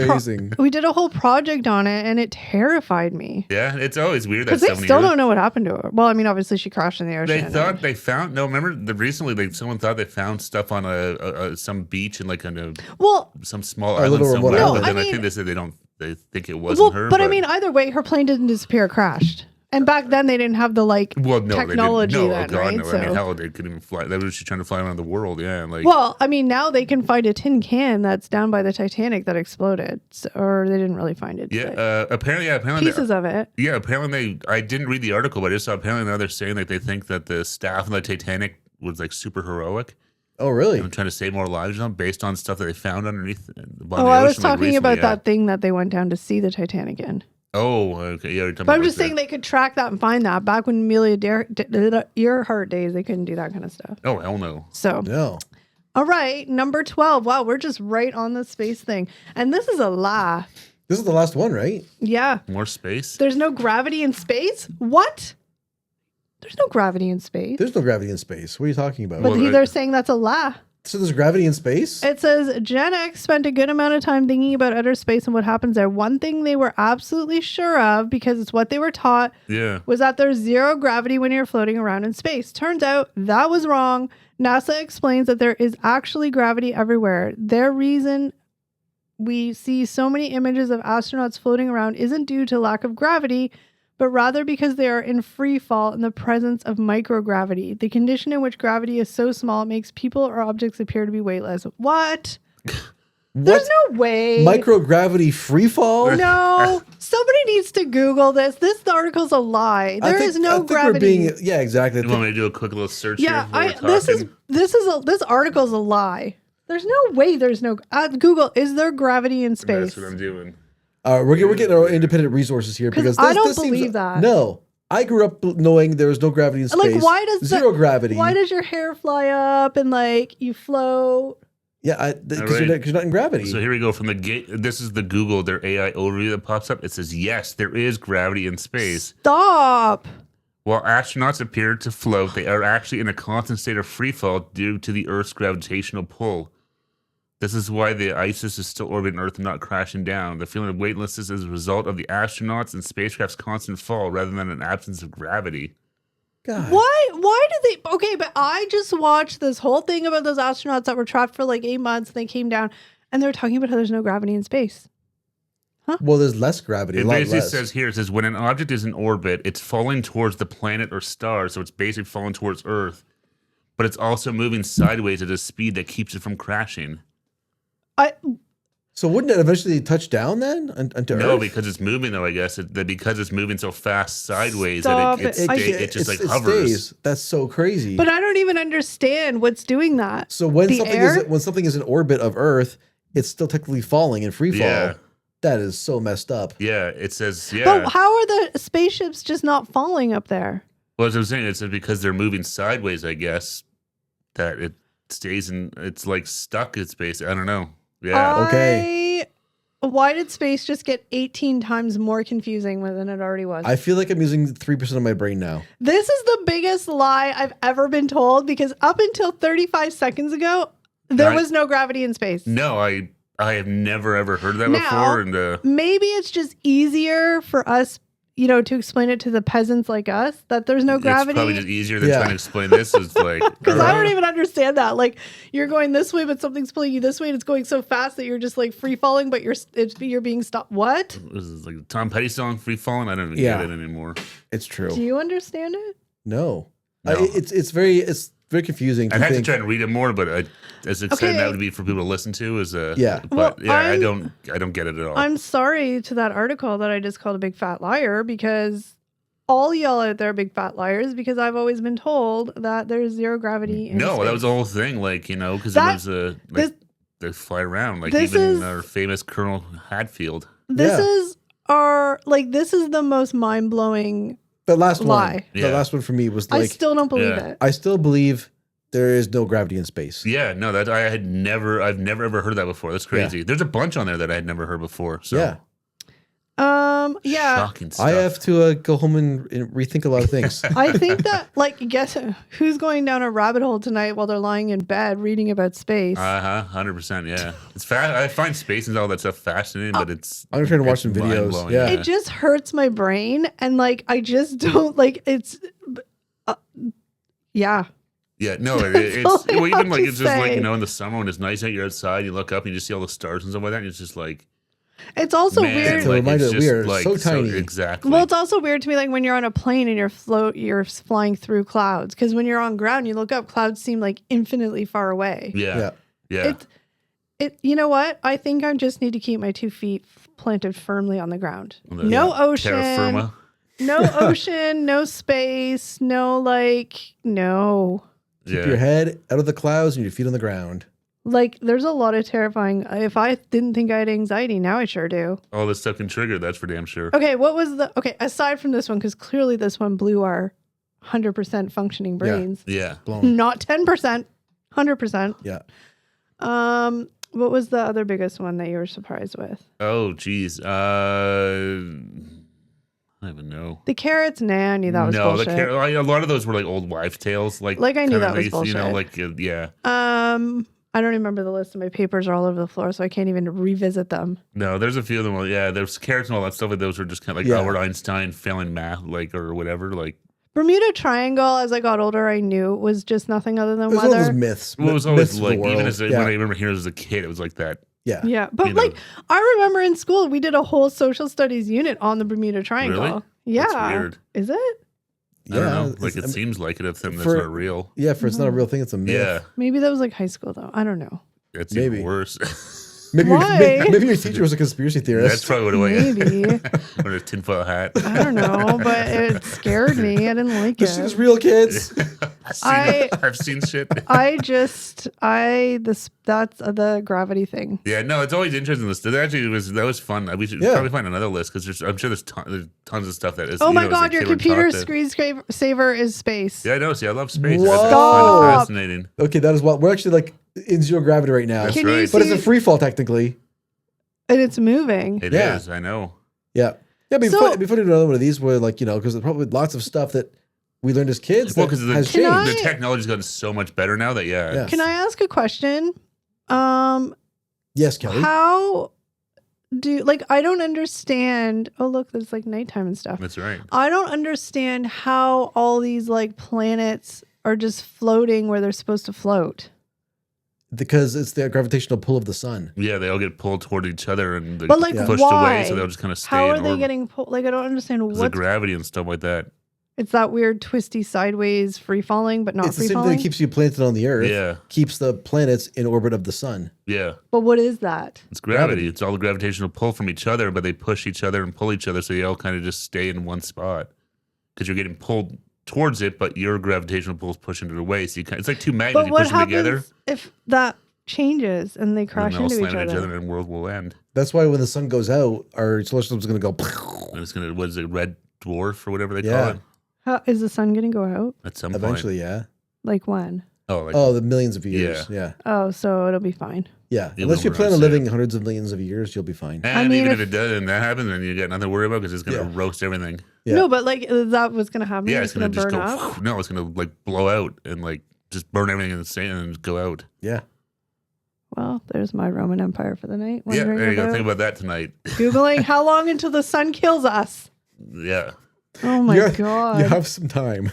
Speaker 1: we did a whole project on it, and it terrified me.
Speaker 2: Yeah, it's always weird
Speaker 1: because they still don't know what happened to her. Well, I mean, obviously she crashed in the ocean.
Speaker 2: They thought they found remember recently someone thought they found stuff on some beach in like some small island somewhere.
Speaker 1: No,
Speaker 2: but then I think they said they think it wasn't her.
Speaker 1: But I mean, either way, her plane didn't disappear; it crashed. And back then, they didn't have the technology.
Speaker 2: No,
Speaker 1: then,
Speaker 2: God,
Speaker 1: right?
Speaker 2: no.
Speaker 1: So,
Speaker 2: I mean, hell, they couldn't even fly. That was she trying to fly around the world. Yeah,
Speaker 1: well, I mean, now they can find a tin can that's down by the Titanic that exploded, or they didn't really find it.
Speaker 2: Yeah, apparently
Speaker 1: pieces of it.
Speaker 2: Yeah, apparently I didn't read the article, but I just saw apparently now they're saying that they think that the staff on the Titanic was like super heroic.
Speaker 3: Oh, really?
Speaker 2: I'm trying to save more lives based on stuff that they found underneath the bottom of the ocean.
Speaker 1: I was talking about that thing that they went down to see the Titanic in.
Speaker 2: Oh, okay. Yeah,
Speaker 1: but I'm just saying they could track that and find that. Back when Amelia Earhart days, they couldn't do that kind of stuff.
Speaker 2: Oh, hell no.
Speaker 1: So,
Speaker 3: no.
Speaker 1: All right, number 12. Wow, we're just right on the space thing. And this is a lie.
Speaker 3: This is the last one, right?
Speaker 1: Yeah.
Speaker 2: More space?
Speaker 1: There's no gravity in space? What? There's no gravity in space.
Speaker 3: There's no gravity in space. What are you talking about?
Speaker 1: But they're saying that's a lie.
Speaker 3: So there's gravity in space?
Speaker 1: It says Gen X spent a good amount of time thinking about outer space and what happens there. One thing they were absolutely sure of, because it's what they were taught, was that there's zero gravity when you're floating around in space. Turns out that was wrong. NASA explains that there is actually gravity everywhere. Their reason we see so many images of astronauts floating around isn't due to lack of gravity, but rather because they are in free fall in the presence of microgravity, the condition in which gravity is so small it makes people or objects appear to be weightless. What? There's no way.
Speaker 3: Microgravity free fall?
Speaker 1: No. Somebody needs to Google this. This article's a lie. There is no gravity.
Speaker 3: Yeah, exactly.
Speaker 2: You want me to do a quick little search
Speaker 1: here?
Speaker 2: Yeah,
Speaker 1: this article's a lie. There's no way there's no... Google, is there gravity in space?
Speaker 2: That's what I'm doing.
Speaker 3: We're getting our independent resources here because
Speaker 1: I don't believe that.
Speaker 3: No, I grew up knowing there was no gravity in space.
Speaker 1: Like, why does
Speaker 3: zero gravity?
Speaker 1: Why does your hair fly up and like you float?
Speaker 3: Yeah, because you're not in gravity.
Speaker 2: So here we go from the gate. This is the Google, their AI overview that pops up. It says, yes, there is gravity in space.
Speaker 1: Stop.
Speaker 2: While astronauts appear to float, they are actually in a constant state of free fall due to the Earth's gravitational pull. This is why the ISIS is still orbiting Earth and not crashing down. The feeling of weightlessness is a result of the astronauts and spacecraft's constant fall rather than an absence of gravity.
Speaker 1: God. Why did they... Okay, but I just watched this whole thing about those astronauts that were trapped for like 8 months and they came down and they're talking about how there's no gravity in space. Huh?
Speaker 3: Well, there's less gravity.
Speaker 2: It basically says here, it says when an object is in orbit, it's falling towards the planet or star, so it's basically falling towards Earth, but it's also moving sideways at a speed that keeps it from crashing.
Speaker 3: So wouldn't it eventually touch down then onto Earth?
Speaker 2: No, because it's moving though. I guess because it's moving so fast sideways that it just like hovers.
Speaker 3: Stays. That's so crazy.
Speaker 1: But I don't even understand what's doing that.
Speaker 3: So when something is in orbit of Earth, it's still technically falling in free fall. Yeah. That is so messed up.
Speaker 2: Yeah, it says
Speaker 1: But how are the spaceships just not falling up there?
Speaker 2: Well, as I'm saying, it's because they're moving sideways. I guess that it stays in. It's like stuck in space. I don't know. Yeah.
Speaker 3: Okay.
Speaker 1: Why did space just get 18 times more confusing than it already was?
Speaker 3: I feel like I'm using 3% of my brain now.
Speaker 1: This is the biggest lie I've ever been told because up until 35 seconds ago, there was no gravity in space.
Speaker 2: No, I have never ever heard that before. And
Speaker 1: maybe it's just easier for us, to explain it to the peasants like us that there's no gravity.
Speaker 2: It's probably just easier than trying to explain this. Is like
Speaker 1: because I don't even understand that. Like you're going this way, but something's pulling you this way, and it's going so fast that you're just like free falling, but you're being stopped. What?
Speaker 2: This is like the Tom Petty song "Free Falling." I don't even get it anymore.
Speaker 3: It's true.
Speaker 1: Do you understand it?
Speaker 3: No. It's very confusing.
Speaker 2: I'd have to try and read it more, but as exciting that would be for people to listen to is I don't get it at all.
Speaker 1: I'm sorry to that article that I just called a big fat liar because all y'all out there are big fat liars because I've always been told that there's zero gravity in space.
Speaker 2: That was the whole thing, because it was they fly around even our famous Colonel Hadfield.
Speaker 1: This is the most mind blowing.
Speaker 3: The last one, the last one for me was like,
Speaker 1: I still don't believe it.
Speaker 3: I still believe there is no gravity in space.
Speaker 2: Yeah, no, I've never ever heard that before. That's crazy. There's a bunch on there that I had never heard before. So. Shocking stuff.
Speaker 3: I have to go home and rethink a lot of things.
Speaker 1: I think that, guess who's going down a rabbit hole tonight while they're lying in bed reading about space?
Speaker 2: 100%. Yeah, it's I find space and all that stuff fascinating, but it's.
Speaker 3: I'm trying to watch some videos.
Speaker 1: Yeah, it just hurts my brain, and I just don't it's. Yeah.
Speaker 2: Yeah, no, it's even it's just in the summer when it's nice out, you're outside, you look up, and you just see all the stars and stuff like that, and it's just like.
Speaker 1: It's also weird.
Speaker 3: It's a reminder we are so tiny.
Speaker 2: Exactly.
Speaker 1: Well, it's also weird to me, when you're on a plane and you're flying through clouds, because when you're on ground, you look up, clouds seem infinitely far away.
Speaker 2: Yeah.
Speaker 1: You know what? I think I just need to keep my 2 feet planted firmly on the ground. No ocean.
Speaker 2: Terra firma.
Speaker 1: No ocean. No space. No no.
Speaker 3: Keep your head out of the clouds and your feet on the ground.
Speaker 1: There's a lot of terrifying. If I didn't think I had anxiety, now I sure do.
Speaker 2: All this stuff can trigger. That's for damn sure.
Speaker 1: Okay, aside from this one, because clearly this one blew our 100% functioning brains.
Speaker 2: Yeah.
Speaker 1: Not 10%, 100%.
Speaker 3: Yeah.
Speaker 1: What was the other biggest one that you were surprised with?
Speaker 2: Oh, geez. I don't even know.
Speaker 1: The carrots, I knew that was bullshit.
Speaker 2: A lot of those were old wives' tales. I
Speaker 1: knew that was bullshit.
Speaker 2: Yeah.
Speaker 1: I don't remember the list, and my papers are all over the floor, so I can't even revisit them.
Speaker 2: No, there's a few of them. Yeah, there's carrots and all that stuff. Those were just kind of Albert Einstein failing math, or whatever.
Speaker 1: Bermuda Triangle, as I got older, I knew was just nothing other than weather.
Speaker 3: It was all those myths.
Speaker 2: Well, it was always even when I remember hearing it as a kid, it was like that.
Speaker 3: Yeah.
Speaker 1: Yeah. But I remember in school, we did a whole social studies unit on the Bermuda Triangle.
Speaker 2: Really?
Speaker 1: Yeah.
Speaker 2: That's weird.
Speaker 1: Is it?
Speaker 2: I don't know. It seems like it. That's not real.
Speaker 3: Yeah, it's not a real thing. It's a myth.
Speaker 2: Yeah.
Speaker 1: Maybe that was high school, though. I don't know.
Speaker 2: It's even worse.
Speaker 3: Maybe your teacher was a conspiracy theorist.
Speaker 2: That's probably what it was.
Speaker 1: Maybe.
Speaker 2: Or a tinfoil hat.
Speaker 1: I don't know, but it scared me. I didn't like it.
Speaker 3: This is real, kids.
Speaker 2: I've seen shit.
Speaker 1: That's the gravity thing.
Speaker 2: Yeah, no, it's always interesting. That was fun. We should probably find another list because I'm sure there's tons of stuff that is.
Speaker 1: Oh my god, your computer screensaver is space.
Speaker 2: Yeah, I know. See, I love space.
Speaker 3: Whoa.
Speaker 2: I find it fascinating.
Speaker 3: Okay, that is what we're actually like in zero gravity right now.
Speaker 2: That's right.
Speaker 3: But it's a free fall technically.
Speaker 1: And it's moving.
Speaker 2: It is. I know.
Speaker 3: Yeah. Yeah, it'd be funny to do another one of these where, like, because there's probably lots of stuff that we learned as kids.
Speaker 2: Well, because the technology's gotten so much better now that,
Speaker 3: Yes.
Speaker 1: Can I ask a question?
Speaker 3: Yes, Kelly.
Speaker 1: How I don't understand. Oh, look, there's like nighttime and stuff.
Speaker 2: That's right.
Speaker 1: I don't understand how all these like planets are just floating where they're supposed to float.
Speaker 3: Because it's the gravitational pull of the sun.
Speaker 2: Yeah, they all get pulled toward each other and
Speaker 1: pushed
Speaker 2: away, so they'll just kind of stay
Speaker 1: How
Speaker 2: in
Speaker 1: are they
Speaker 2: orbit.
Speaker 1: getting pulled? Like, I don't understand what
Speaker 2: the gravity and stuff like that.
Speaker 1: It's that weird twisty sideways free falling, but not free falling.
Speaker 3: It's the same thing that keeps you planted on the Earth.
Speaker 2: Yeah.
Speaker 3: Keeps the planets in orbit of the sun.
Speaker 2: Yeah.
Speaker 1: But what is that?
Speaker 2: It's gravity. It's all the gravitational pull from each other, but they push each other and pull each other, so you all kind of just stay in one spot because you're getting pulled towards it, but your gravitational pull is pushing it away. So it's like two magnets.
Speaker 1: But what
Speaker 2: push them together.
Speaker 1: happens if that changes and they crash into each other
Speaker 2: and the world will end?
Speaker 3: That's why when the sun goes out, our solar system's going to go.
Speaker 2: And it's going to, what is it, red dwarf or whatever they call it?
Speaker 1: How, is the sun going to go out?
Speaker 2: At some
Speaker 3: Eventually,
Speaker 2: point.
Speaker 3: yeah.
Speaker 1: Like when?
Speaker 3: The millions of years. Yeah.
Speaker 1: Oh, so it'll be fine.
Speaker 3: Yeah. Unless you plan on living hundreds of millions of years, you'll be fine.
Speaker 2: And even if it does and that happens, then you got nothing to worry about because it's going to roast everything.
Speaker 3: Yeah.
Speaker 1: No, but like that was going to happen.
Speaker 2: Yeah, it's going to just
Speaker 1: burn
Speaker 2: go.
Speaker 1: up.
Speaker 2: No, it's going to like blow out and like just burn everything in the sand and go out.
Speaker 3: Yeah.
Speaker 1: Well, there's my Roman Empire for the night.
Speaker 2: Yeah, there you go. Think about that tonight.
Speaker 1: Googling how long until the sun kills us.
Speaker 2: Yeah.
Speaker 1: Oh my god.
Speaker 3: You have some time.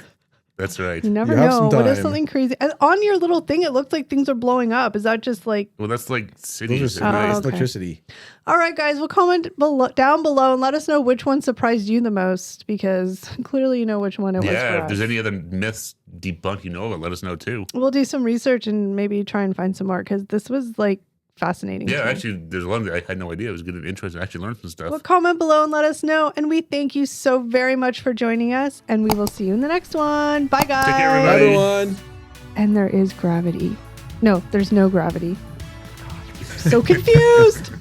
Speaker 2: That's right.
Speaker 1: You never know. What if something crazy? And on your little thing, it looks like things are blowing up. Is that just like?
Speaker 2: Well, that's like cities.
Speaker 3: Electricity.
Speaker 1: All right, guys. Well, comment down below and let us know which one surprised you the most, because clearly you know which one it was.
Speaker 2: Yeah.
Speaker 1: For
Speaker 2: If
Speaker 1: us.
Speaker 2: there's any other myths debunked you know of, let us know too.
Speaker 1: We'll do some research and maybe try and find some more because this was like fascinating.
Speaker 2: Yeah, actually, there's a lot of I had no idea. It was good and interesting. I actually learned some stuff.
Speaker 1: Well, comment below and let us know. And we thank you so very much for joining us. And we will see you in the next one. Bye, guys.
Speaker 2: Take care, everybody.
Speaker 3: Bye, everyone.
Speaker 1: And there is gravity. No, there's no gravity. God, I'm so confused.